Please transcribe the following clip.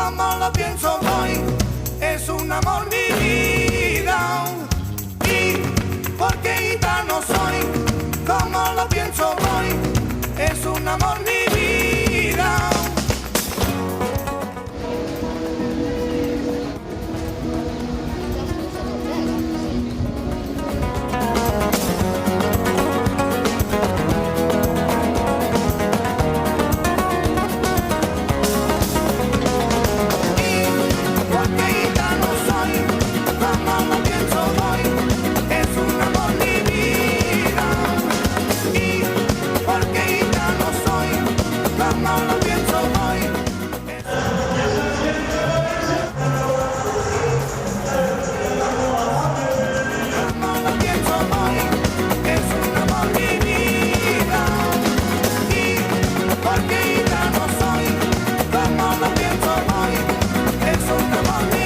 como lo pienso hoy, es un amor mi vida. Y porque gitano soy, como lo pienso hoy, es un amor mi vida. Porque gitano soy, como lo pienso hoy, es un amor.